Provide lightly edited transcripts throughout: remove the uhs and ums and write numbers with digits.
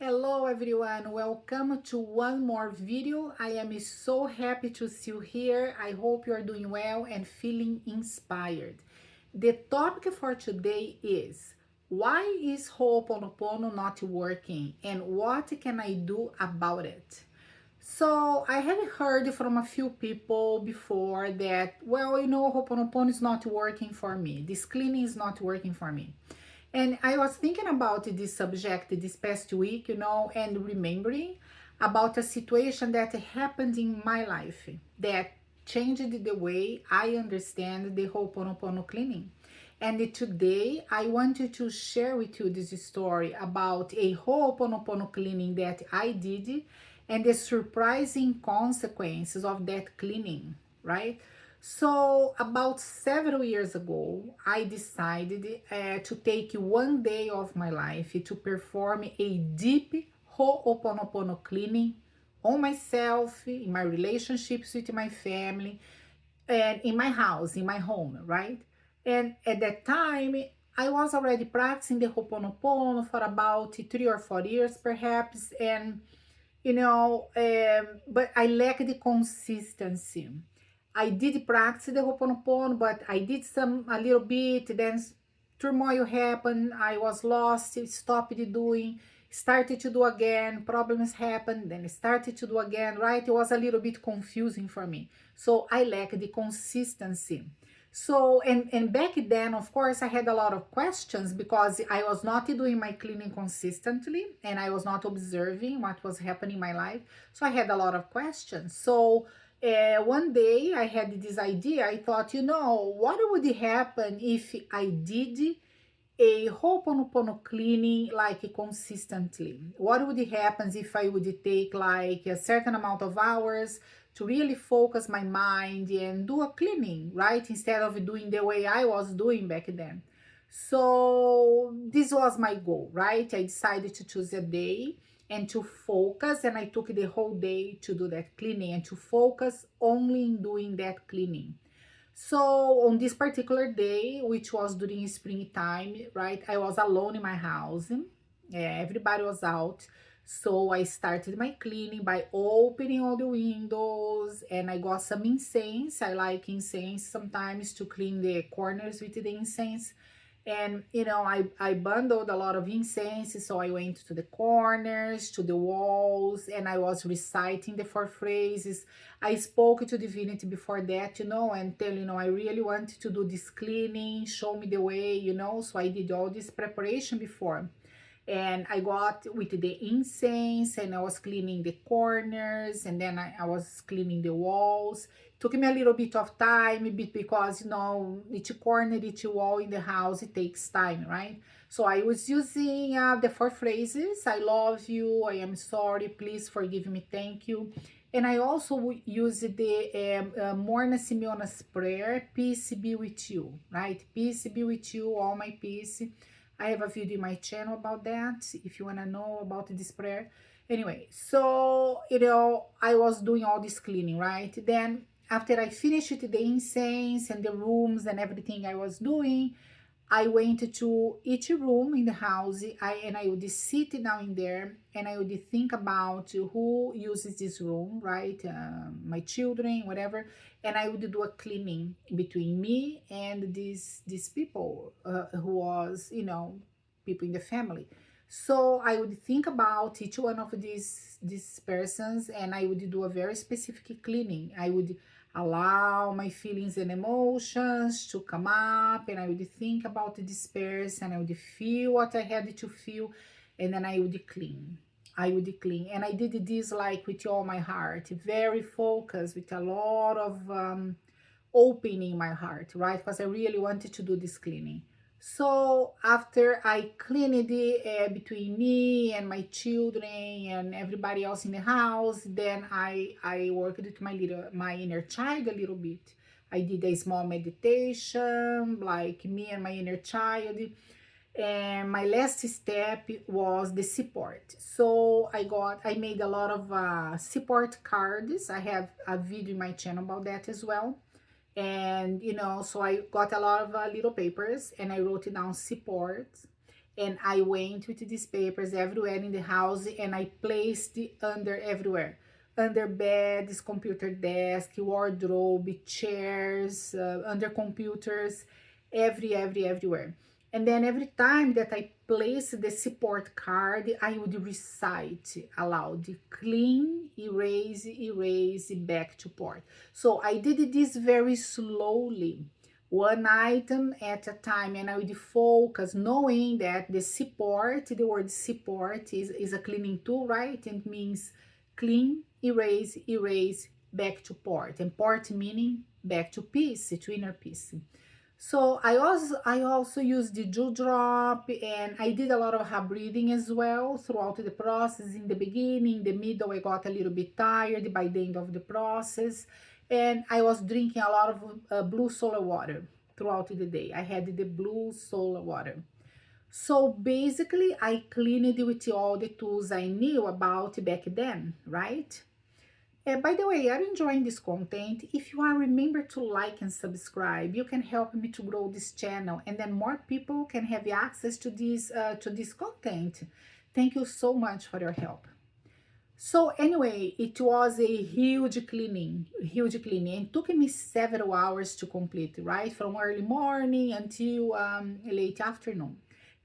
Hello everyone, welcome to one more video. I am so happy to see you here. I hope you are doing well and feeling inspired. The topic for today is why is Ho'oponopono not working and what can I do about it? So I have heard from a few people before that, well, Ho'oponopono is not working for me. This cleaning is not working for me. And I was thinking about this subject this past week, and remembering about a situation that happened in my life that changed the way I understand the Ho'oponopono cleaning. And today I wanted to share with you this story about a Ho'oponopono cleaning that I did and the surprising consequences of that cleaning, right? So, about several years ago, I decided to take one day of my life to perform a deep Ho'oponopono cleaning on myself, in my relationships with my family, and in my house, in my home, right? And at that time, I was already practicing the Ho'oponopono for about 3 or 4 years, perhaps, and but I lacked the consistency. I did practice the Ho'oponopono, but I did a little bit, then turmoil happened, I was lost, stopped doing, started to do again, problems happened, then started to do again, right? It was a little bit confusing for me. So I lacked the consistency. So, and back then, of course, I had a lot of questions because I was not doing my cleaning consistently and I was not observing what was happening in my life. So I had a lot of questions. So one day I had this idea. I thought, what would happen if I did a Ho'oponopono cleaning like consistently? What would happen if I would take like a certain amount of hours to really focus my mind and do a cleaning, right? Instead of doing the way I was doing back then. So this was my goal, right? I decided to choose a day and to focus, and I took the whole day to do that cleaning and to focus only in doing that cleaning. So on this particular day, which was during springtime, right, I was alone in my house. Yeah, everybody was out. So I started my cleaning by opening all the windows, and I got some incense. I like incense sometimes to clean the corners with the incense. And I bundled a lot of incense, so I went to the corners, to the walls, and I was reciting the 4 phrases. I spoke to divinity before that, and tell I really want to do this cleaning, show me the way, so I did all this preparation before. And I got with the incense and I was cleaning the corners, and then I was cleaning the walls. Took me a little bit of time because each corner, each wall in the house, it takes time, right? So I was using the 4 phrases: I love you, I am sorry, please forgive me, thank you. And I also used the Morna Simeona's prayer, peace be with you, right? Peace be with you, all my peace. I have a video in my channel about that if you want to know about this prayer. Anyway, so I was doing all this cleaning, right? Then after I finished the incense and the rooms and everything I was doing, I went to each room in the house, and I would sit down in there and I would think about who uses this room, right? My children, whatever, and I would do a cleaning between me and these people who was, people in the family. So I would think about each one of these persons, and I would do a very specific cleaning. I would allow my feelings and emotions to come up, and I would think about this person. I would feel what I had to feel, and then I would clean. And I did this like with all my heart, very focused, with a lot of opening my heart, right? Because I really wanted to do this cleaning. So after I cleaned it between me and my children and everybody else in the house, then I worked with my inner child a little bit. I did a small meditation, like me and my inner child. And my last step was the support. So I made a lot of support cards. I have a video in my channel about that as well. And so I got a lot of little papers and I wrote down support, And I went with these papers everywhere in the house, and I placed it under everywhere, under beds, computer desk, wardrobe, chairs, under computers, everywhere. And then every time that I placed the support card, I would recite aloud, clean, erase, back to port. So I did this very slowly, one item at a time, and I would focus, knowing that the support, the word support is a cleaning tool, right? It means clean, erase, back to port, and port meaning back to peace, to inner peace. So I also used the dew drop, and I did a lot of heart breathing as well throughout the process. In the beginning, the middle, I got a little bit tired by the end of the process, and I was drinking a lot of blue solar water throughout the day. I had the blue solar water. So basically, I cleaned with all the tools I knew about back then, right? By the way, are you enjoying this content? If you are, remember to like and subscribe. You can help me to grow this channel, and then more people can have access to this content. Thank you so much for your help. So anyway, it was a huge cleaning, and it took me several hours to complete, right? From early morning until late afternoon.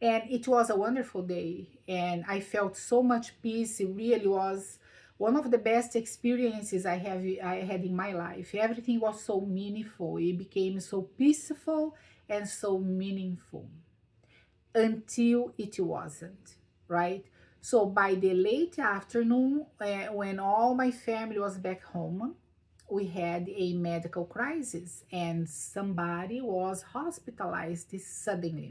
And it was a wonderful day, and I felt so much peace. It really was one of the best experiences I had in my life. Everything was so meaningful. It became so peaceful and so meaningful until it wasn't, right? So by the late afternoon, when all my family was back home, we had a medical crisis, and somebody was hospitalized suddenly.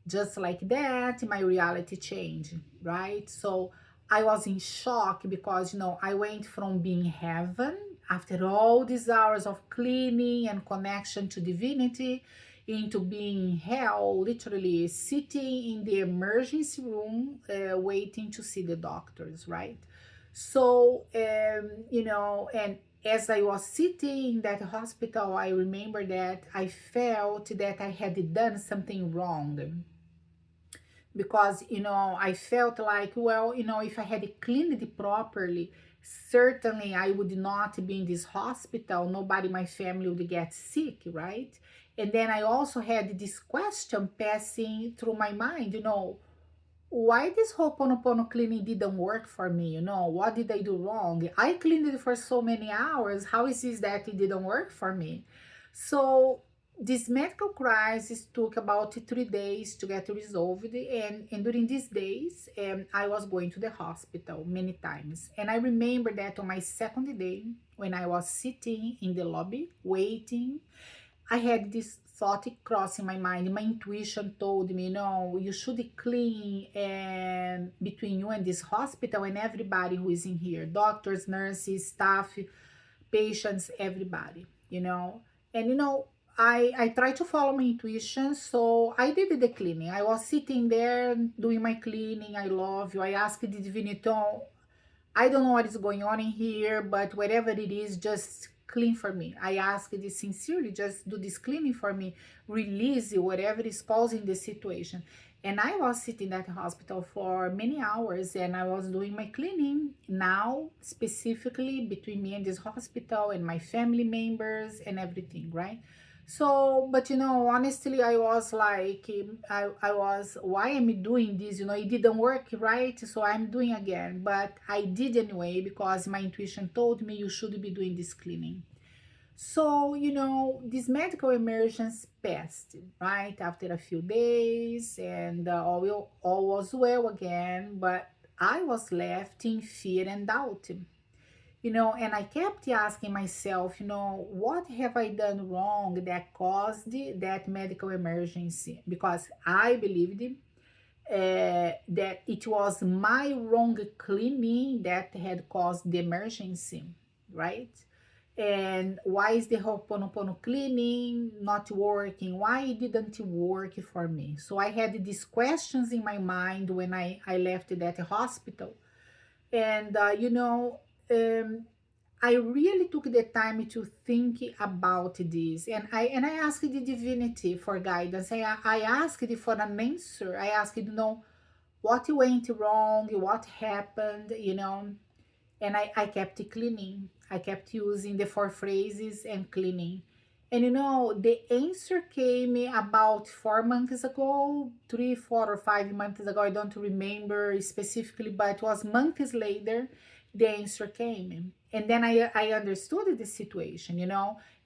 Just like that, my reality changed, right? So I was in shock because, I went from being heaven after all these hours of cleaning and connection to divinity into being hell, literally sitting in the emergency room, waiting to see the doctors, right? So, and as I was sitting in that hospital, I remember that I felt that I had done something wrong, because I felt like, well, if I had cleaned it properly, certainly I would not be in this hospital. Nobody in my family would get sick, right? And then I also had this question passing through my mind, why this Ho'oponopono cleaning didn't work for me? What did I do wrong? I cleaned it for so many hours. How is it that it didn't work for me? So this medical crisis took about 3 days to get resolved, and during these days, I was going to the hospital many times. And I remember that on my second day, when I was sitting in the lobby waiting, I had this thought crossing my mind. My intuition told me, no, you should clean and between you and this hospital and everybody who is in here, doctors, nurses, staff, patients, everybody, And I try to follow my intuition, so I did the cleaning. I was sitting there doing my cleaning. I love you. I asked the divinity, I don't know what is going on in here, but whatever it is, just clean for me. I asked this sincerely, just do this cleaning for me, release whatever is causing the situation. And I was sitting at the hospital for many hours, and I was doing my cleaning now, specifically between me and this hospital and my family members and everything, right? So, but honestly, I was like, I was, why am I doing this? It didn't work, right? So I'm doing again, but I did anyway because my intuition told me you should be doing this cleaning. So, this medical emergency passed, right? After a few days, and all was well again, but I was left in fear and doubt. And I kept asking myself, what have I done wrong that caused that medical emergency? Because I believed that it was my wrong cleaning that had caused the emergency, right? And why is the Ho'oponopono cleaning not working? Why it didn't work for me? So I had these questions in my mind when I left that hospital. And, um, I really took the time to think about this, and I asked the divinity for guidance. I asked for an answer. I asked, what went wrong, what happened, and I kept cleaning. I kept using the four phrases and cleaning. And the answer came about 4 months ago, 3, 4, or 5 months ago. I don't remember specifically, but it was months later the answer came. And then I understood the situation,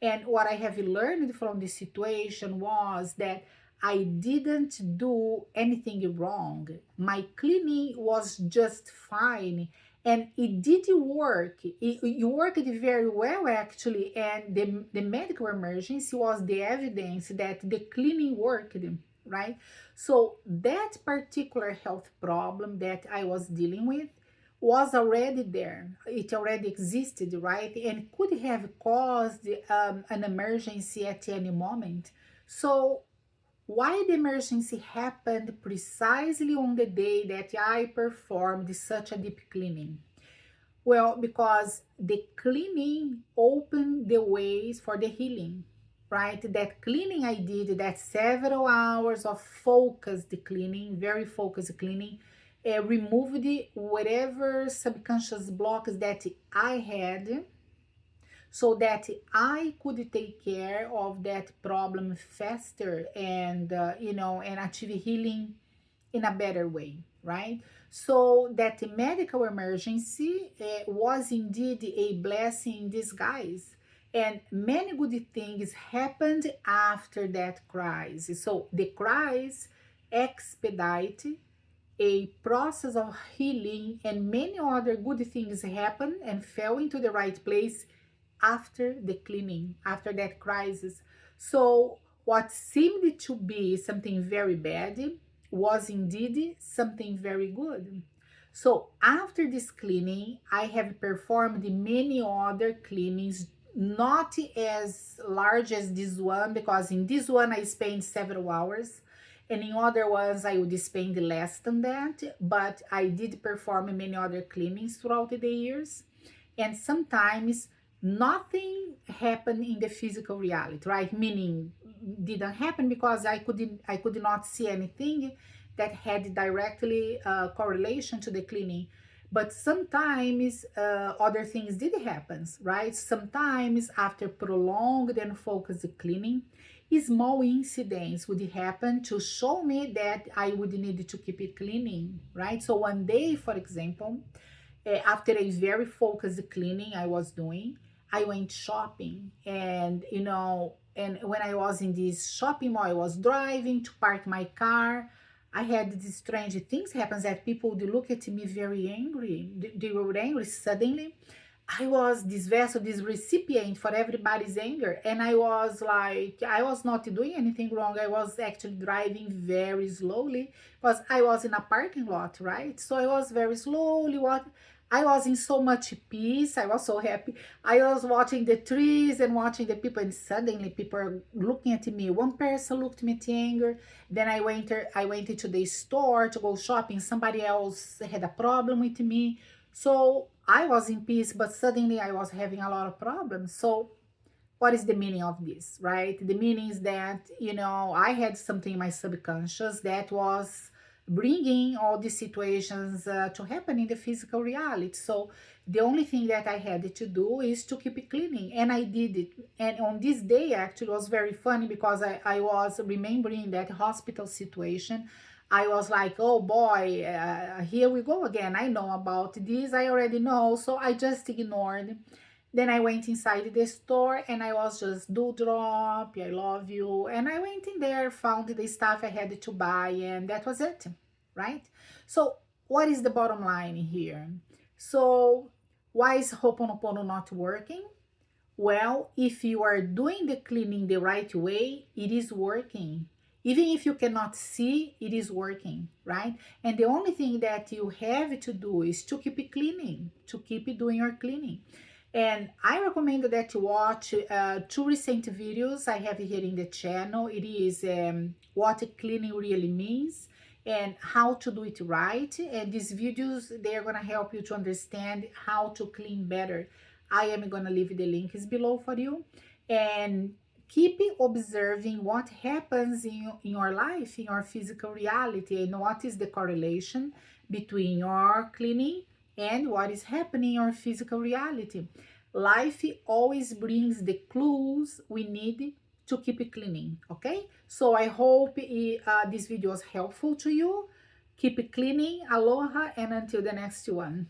And what I have learned from the situation was that I didn't do anything wrong. My cleaning was just fine, and it did work. It worked very well, actually, and the medical emergency was the evidence that the cleaning worked, right? So that particular health problem that I was dealing with was already there. It already existed, right? And could have caused an emergency at any moment. So why the emergency happened precisely on the day that I performed such a deep cleaning? Well, because the cleaning opened the ways for the healing, right? That cleaning I did, that several hours of focused cleaning, very focused cleaning, removed whatever subconscious blocks that I had, so that I could take care of that problem faster, and achieve healing in a better way, right? So that medical emergency was indeed a blessing in disguise. And many good things happened after that crisis. So the crisis expedited a process of healing, and many other good things happened and fell into the right place after the cleaning, after that crisis. So, what seemed to be something very bad was indeed something very good. So, after this cleaning, I have performed many other cleanings, not as large as this one, because in this one I spent several hours, and in other ones I would spend less than that, but I did perform many other cleanings throughout the years. And sometimes nothing happened in the physical reality, right? Meaning didn't happen because I could not see anything that had directly correlation to the cleaning. But sometimes other things did happen, right? Sometimes after prolonged and focused cleaning, small incidents would happen to show me that I would need to keep it cleaning, right? So one day, for example, after a very focused cleaning I was doing, I went shopping, and when I was in this shopping mall, I was driving to park my car. I had these strange things happen that people would look at me very angry. They were angry suddenly. I was this vessel, this recipient for everybody's anger. And I was like, I was not doing anything wrong. I was actually driving very slowly because I was in a parking lot, right? So I was very slowly walking. I was in so much peace. I was so happy. I was watching the trees and watching the people, and suddenly people are looking at me. One person looked at me with anger. Then I went into the store to go shopping. Somebody else had a problem with me. So I was in peace, but suddenly I was having a lot of problems. So what is the meaning of this, right? The meaning is that, I had something in my subconscious that was bringing all these situations to happen in the physical reality. So the only thing that I had to do is to keep it cleaning, and I did it. And on this day, actually, was very funny because I was remembering that hospital situation. I was like, oh boy, here we go again. I know about this. I already know. So I just ignored. Then I went inside the store and I was just do drop, I love you. And I went in there, found the stuff I had to buy, and that was it, right? So, what is the bottom line here? So, why is Ho'oponopono not working? Well, if you are doing the cleaning the right way, it is working. Even if you cannot see, it is working, right? And the only thing that you have to do is to keep it cleaning, to keep it doing your cleaning. And I recommend that you watch two recent videos I have here in the channel. It is what cleaning really means and how to do it right. And these videos, they are going to help you to understand how to clean better. I am gonna leave the links below for you. And keep observing what happens in your life, in your physical reality, and what is the correlation between your cleaning and what is happening in your physical reality. Life always brings the clues we need to keep cleaning, okay? So I hope this video was helpful to you. Keep cleaning. Aloha, and until the next one.